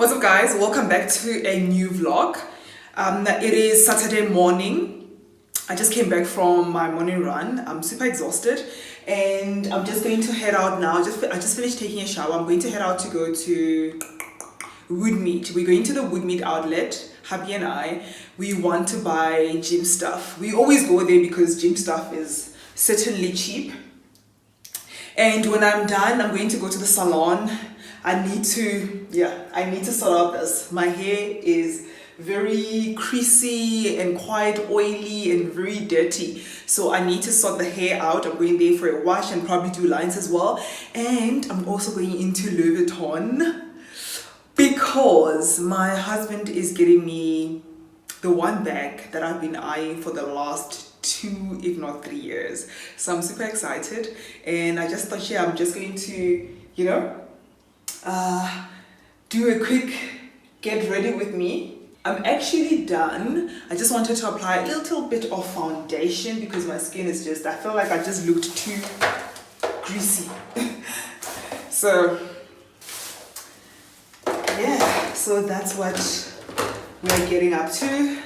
What's up guys, welcome back to a new vlog. It is Saturday morning. I just came back from my morning run. I'm super exhausted and I'm just going to head out now. I just finished taking a shower. I'm going to head out to go to Woodmead. We're going to the Woodmead outlet. Happy and I, we want to buy gym stuff. We always go there because gym stuff is certainly cheap. And when I'm done, I'm going to go to the salon. I need to sort out this. My hair is very creasy and quite oily and very dirty. So I need to sort the hair out. I'm going there for a wash and probably do lines as well. And I'm also going into Louis Vuitton because my husband is getting me the one bag that I've been eyeing for the last 2 if not 3 years. So I'm super excited and I just thought I'm just going to do a quick get ready with me. I'm actually done. I just wanted to apply a little bit of foundation because my skin is just, I feel like I just looked too greasy. So yeah, so that's what we're getting up to.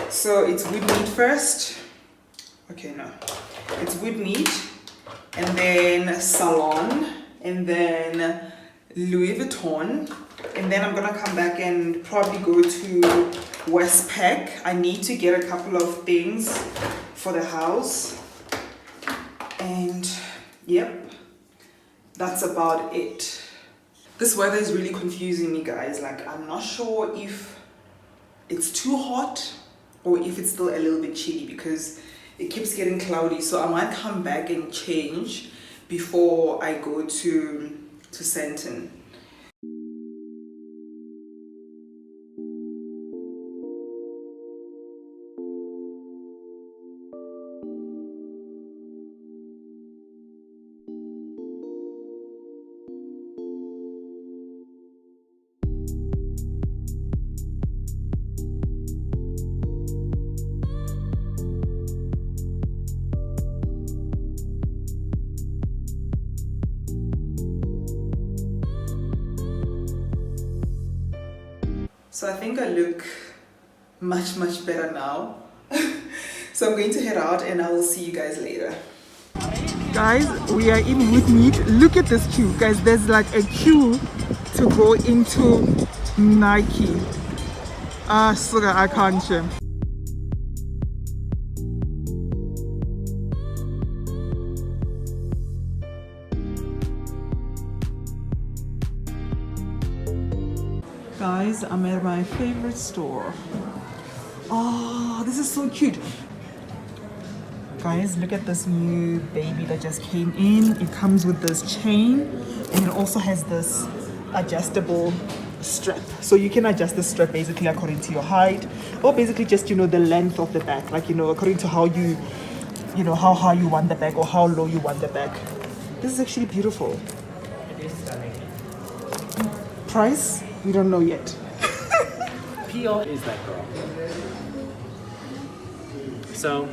So it's Woodmead first. Okay, no. It's Woodmead and then Salon and then Louis Vuitton, and then I'm gonna come back and probably go to Westpac. I need to get a couple of things for the house, and yep, that's about it. This weather is really confusing me, guys. Like, I'm not sure if it's too hot or if it's still a little bit chilly because it keeps getting cloudy. So I might come back and change before I go to Senton. So I think I look much better now. So I'm going to head out and I will see you guys later. Guys, we are in Woodmead. Look at this queue. Guys, there's like a queue to go into Nike. Sorry, I can't share. Guys, I'm at my favorite store. Oh, this is so cute. Guys, look at this new baby that just came in. It comes with this chain and it also has this adjustable strap. So you can adjust the strap basically according to your height or basically just, the length of the bag. Like, according to how how high you want the bag or how low you want the bag. This is actually beautiful. It is stunning. Price? We don't know yet. PO is that girl. So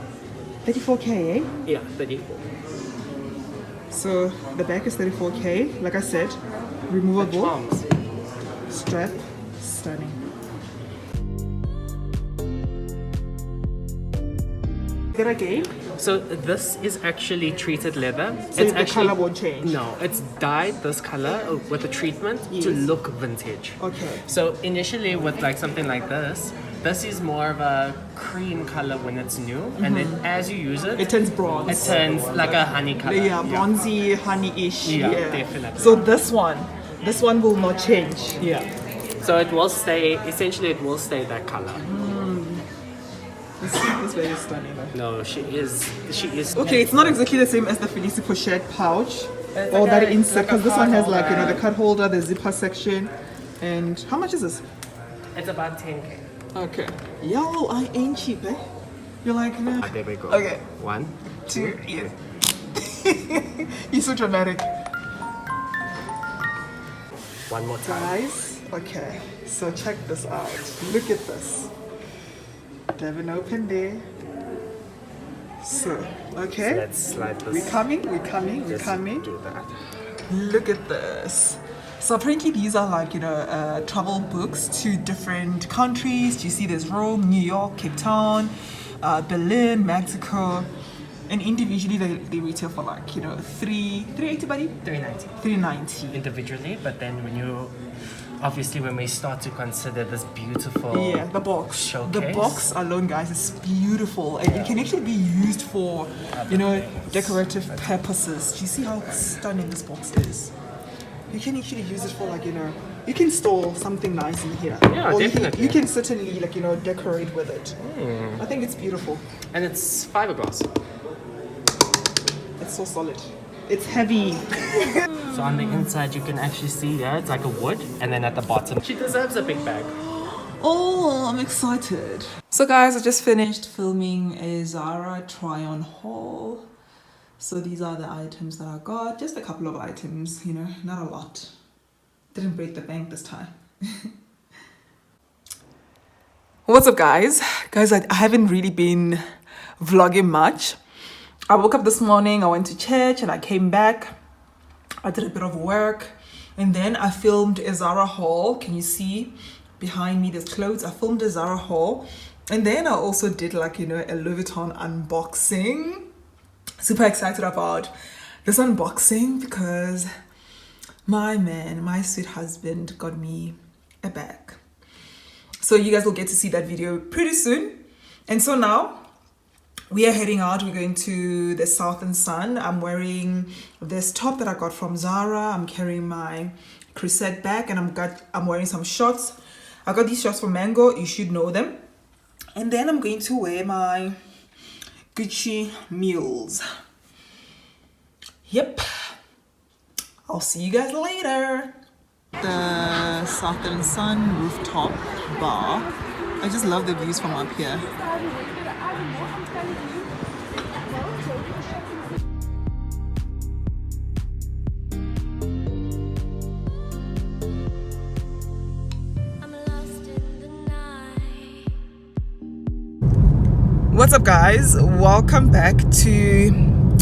34K, eh? yeah, 34. So the back is 34K. Like I said, removable Charms. strap, stunning. There again. So this is actually treated leather. So it's the actually, color won't change. No, it's dyed this color with a treatment to look vintage. Okay. So initially with like something like this is more of a cream color when it's new, and then as you use it, It turns bronze. it turns like a honey color. Yeah, bronzy, honey-ish. Yeah, definitely. So this one will not change. Yeah. So it will stay. Essentially, it will stay that color. This very stunning. No, she is. Okay, it's not exactly the same as the Felicie Pochette pouch It's or like that a- insert, like a because this one has like card the holder. cut holder, the zipper section, and how much is this? It's about 10K. Okay. Yo, I ain't cheap, eh? You're like, no. There we go. Okay. 1, 2, yeah. You're so dramatic. one more time. Guys, okay, so check this out. Look at this. They haven't opened there. So, okay. Let's slide this. We're coming. Just do that. Look at this. So apparently these are like, you know, travel books to different countries. You see there's Rome, New York, Cape Town, Berlin, Mexico. And individually they retail for like, you know, 380 buddy? 390 390 individually, but then when you obviously when we start to consider this beautiful the box showcase. The box alone, guys, is beautiful, and it can actually be used for, you know, decorative purposes. Do you see how stunning this box is? You can actually use it for, like, you know, you can store something nice in here. Yeah, or definitely. You can certainly, like, you know, decorate with it. I think it's beautiful. And it's fiberglass. It's so solid. It's heavy. So on the inside you can actually see there, it's like a wood, and then at the bottom, she deserves a big bag. Oh, I'm excited. So guys, I just finished filming a Zara try-on haul. So these are the items that I got. Just a couple of items, you know, not a lot. Didn't break the bank this time. What's up, guys? Guys, I haven't really been vlogging much. I woke up this morning, I went to church, and I came back. I did a bit of work, and then I filmed a Zara haul. Can you see behind me there's clothes? I filmed a Zara haul, and then I also did, like, you know, a Louis Vuitton unboxing. Super excited about this unboxing because my man, my sweet husband, got me a bag. So you guys will get to see that video pretty soon. And so now we are heading out. We're going to the Southern Sun. I'm wearing this top that I got from Zara. I'm carrying my Chrisette bag, and I'm wearing some shorts. I got these shorts from Mango. You should know them. And then I'm going to wear my Gucci mules. Yep. I'll see you guys later. The Southern Sun rooftop bar. I just love the views from up here. What's up, guys? Welcome back to,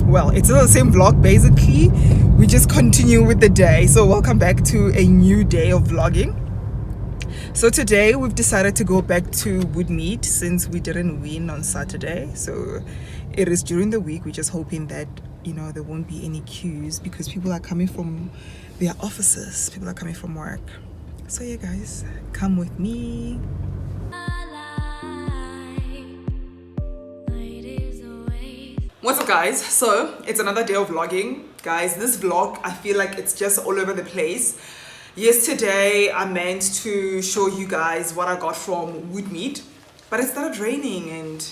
well, it's still the same vlog basically. We just continue with the day. So welcome back to a new day of vlogging. So today we've decided to go back to Woodmead since we didn't win on Saturday. So it is during the week. We're just hoping that, you know, there won't be any queues because people are coming from their offices. People are coming from work. So yeah, guys, come with me. What's up, guys? So it's another day of vlogging. Guys, this vlog, I feel like it's just all over the place. Yesterday I meant to show you guys what I got from Woodmead, but it started raining and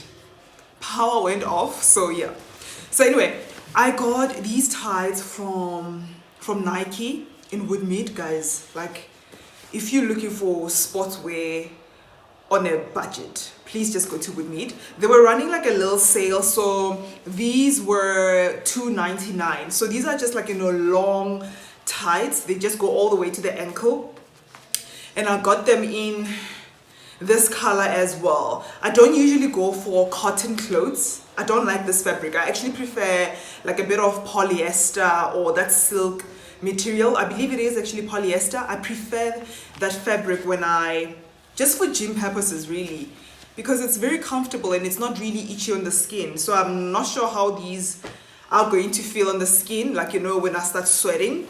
power went off. So yeah, so anyway, I got these ties from Nike in Woodmead. Guys, like, if you're looking for sportswear on a budget, please just go to Woodmead. They were running like a little sale, so these were $2.99. So these are just, like, you know, long tights. They just go all the way to the ankle, and I got them in this color as well. I don't usually go for cotton clothes. I don't like this fabric. I actually prefer like a bit of polyester or that silk material. I believe it is actually polyester. I prefer that fabric when just for gym purposes, really, because it's very comfortable and it's not really itchy on the skin. So I'm not sure how these are going to feel on the skin, like, you know, when I start sweating.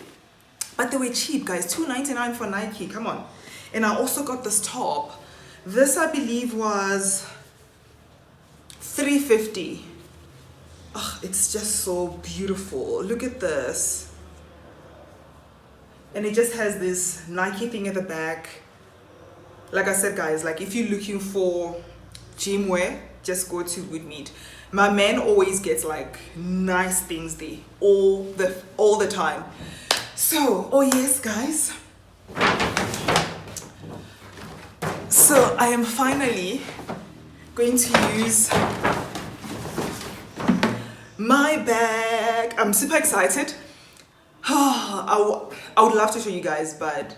But they were cheap, guys. $2.99 for Nike. Come on. And I also got this top. This, I believe, was $3.50. Oh, it's just so beautiful. Look at this. And it just has this Nike thing at the back. Like I said, guys, like, if you're looking for gym wear, just go to Woodmead. My man always gets like nice things there all the time. So, oh yes, guys. So I am finally going to use my bag. I'm super excited. I would love to show you guys, but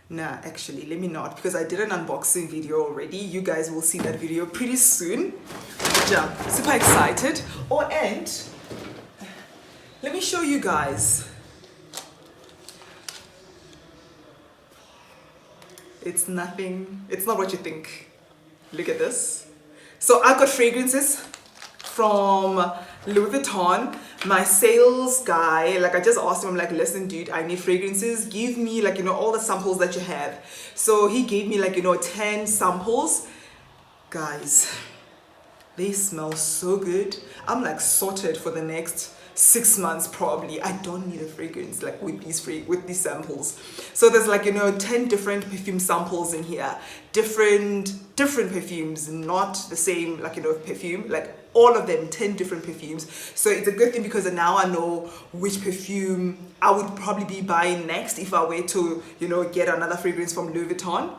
nah, actually, let me not, because I did an unboxing video already. You guys will see that video pretty soon. Yeah, super excited. Oh, and let me show you guys It's nothing, it's not what you think. Look at this. So I got fragrances from Louis Vuitton. My sales guy, like I just asked him, I'm like, listen dude, I need fragrances, give me like, you know, all the samples that you have. So he gave me like, you know, 10 samples. Guys, they smell so good. I'm like sorted for the next 6 months probably. I don't need a fragrance like with these samples. So there's like, you know, 10 different perfume samples in here, different perfumes, not the same like, you know, perfume, like all of them 10 different perfumes. So it's a good thing because now I know which perfume I would probably be buying next if I were to, you know, get another fragrance from Louis Vuitton.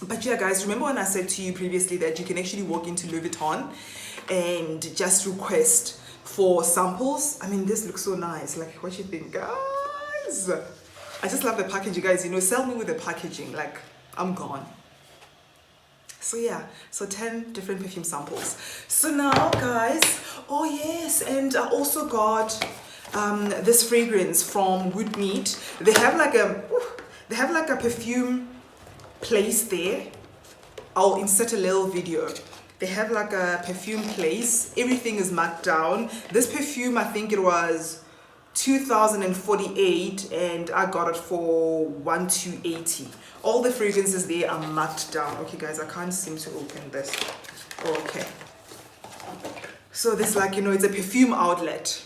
But yeah guys, remember when I said to you previously that you can actually walk into Louis Vuitton and just request for samples? I mean, this looks so nice. Like, what you think, guys? I just love the packaging, guys. You know, sell me with the packaging. Like, I'm gone. So yeah, so 10 different perfume samples. So now guys, oh yes, and I also got this fragrance from Woodmead. They have like a perfume place there. I'll insert a little video. They have like a perfume place. Everything is marked down. This perfume, I think it was 2048 and I got it for 1280. All the fragrances there are marked down. Okay guys, I can't seem to open this. Oh, okay. So this, like, you know, it's a perfume outlet.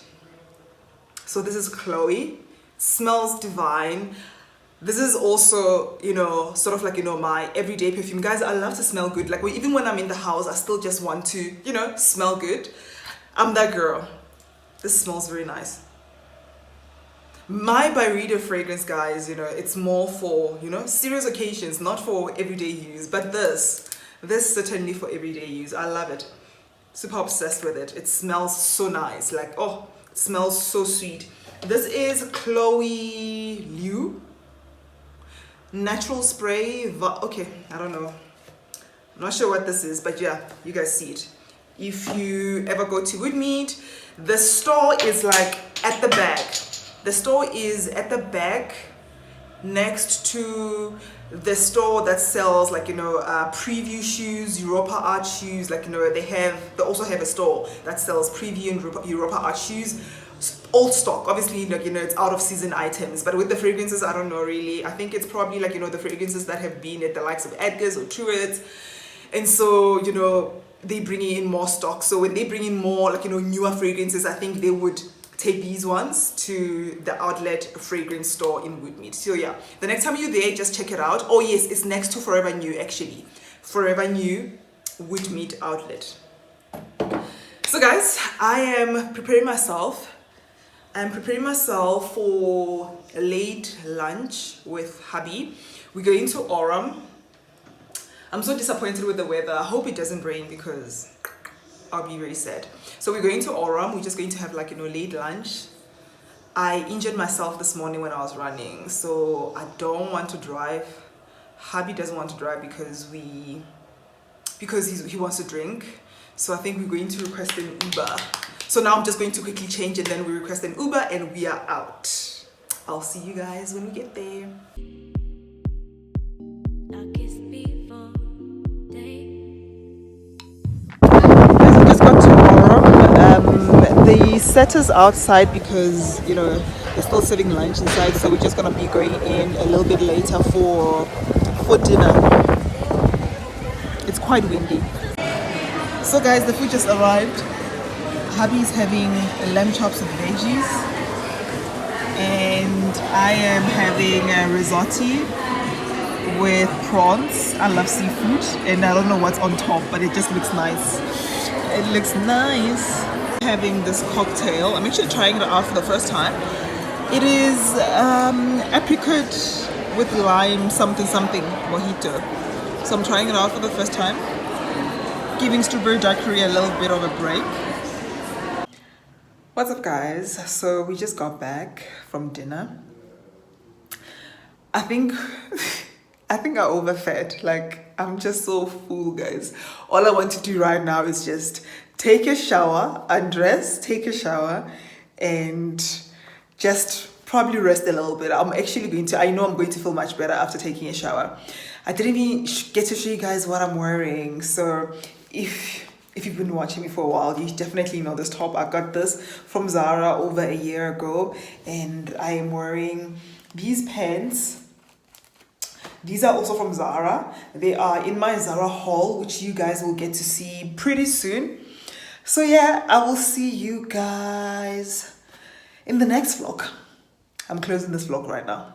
So this is Chloe. Smells divine. This is also, you know, sort of like, you know, my everyday perfume. Guys, I love to smell good. Like, even when I'm in the house, I still just want to, you know, smell good. I'm that girl. This smells very nice. My Byredo fragrance, guys, you know, it's more for, you know, serious occasions, not for everyday use. But this certainly for everyday use. I love it. Super obsessed with it. It smells so nice. Like, oh, it smells so sweet. This is Chloe Liu. Natural spray. Okay, I don't know. I'm not sure what this is, but yeah, you guys see it. If you ever go to Woodmead, the store is like at the back. The store is at the back next to the store that sells, like, you know, Preview shoes, Europa Art shoes. Like, you know, they also have a store that sells Preview and Europa Art shoes. Old stock, obviously, like, you know, it's out of season items. But with the fragrances, I don't know really. I think it's probably like, you know, the fragrances that have been at the likes of Edgar's or Truett's. And so, you know, they bring in more stock. So when they bring in more, like, you know, newer fragrances, I think they would take these ones to the outlet fragrance store in Woodmead. So yeah, the next time you're there, just check it out. Oh yes, it's next to Forever New, actually. Forever New Woodmead outlet. So guys, I am preparing myself. I'm preparing myself for a late lunch with hubby. We're going to Oram. I'm so disappointed with the weather. I hope it doesn't rain because I'll be very sad. So we're going to Oram. We're just going to have, like, you know, late lunch. I injured myself this morning when I was running, so I don't want to drive. Hubby doesn't want to drive because he wants to drink. So I think we're going to request an Uber. So now I'm just going to quickly change and then we request an Uber and we are out. I'll see you guys when we get there. Guys, I just got to Oram. The setter's outside because, you know, they're still serving lunch inside. So we're just going to be going in a little bit later for dinner. It's quite windy. So guys, the food just arrived. Hubby's having lamb chops with veggies and I am having a risotto with prawns. I love seafood and I don't know what's on top, but it just looks nice. It looks nice. Having this cocktail. I'm actually trying it out for the first time. It is apricot with lime something mojito. So I'm trying it out for the first time. Giving strawberry daiquiri a little bit of a break. What's up guys? So we just got back from dinner. I think I overfed. Like, I'm just so full, guys. All I want to do right now is just take a shower, undress, take a shower, and just probably rest a little bit. I know I'm going to feel much better after taking a shower. I didn't even get to show you guys what I'm wearing. So if you've been watching me for a while, you definitely know this top. I got this from Zara over a year ago, and I am wearing these pants. These are also from Zara. They are in my Zara haul, which you guys will get to see pretty soon. So yeah, I will see you guys in the next vlog. I'm closing this vlog right now.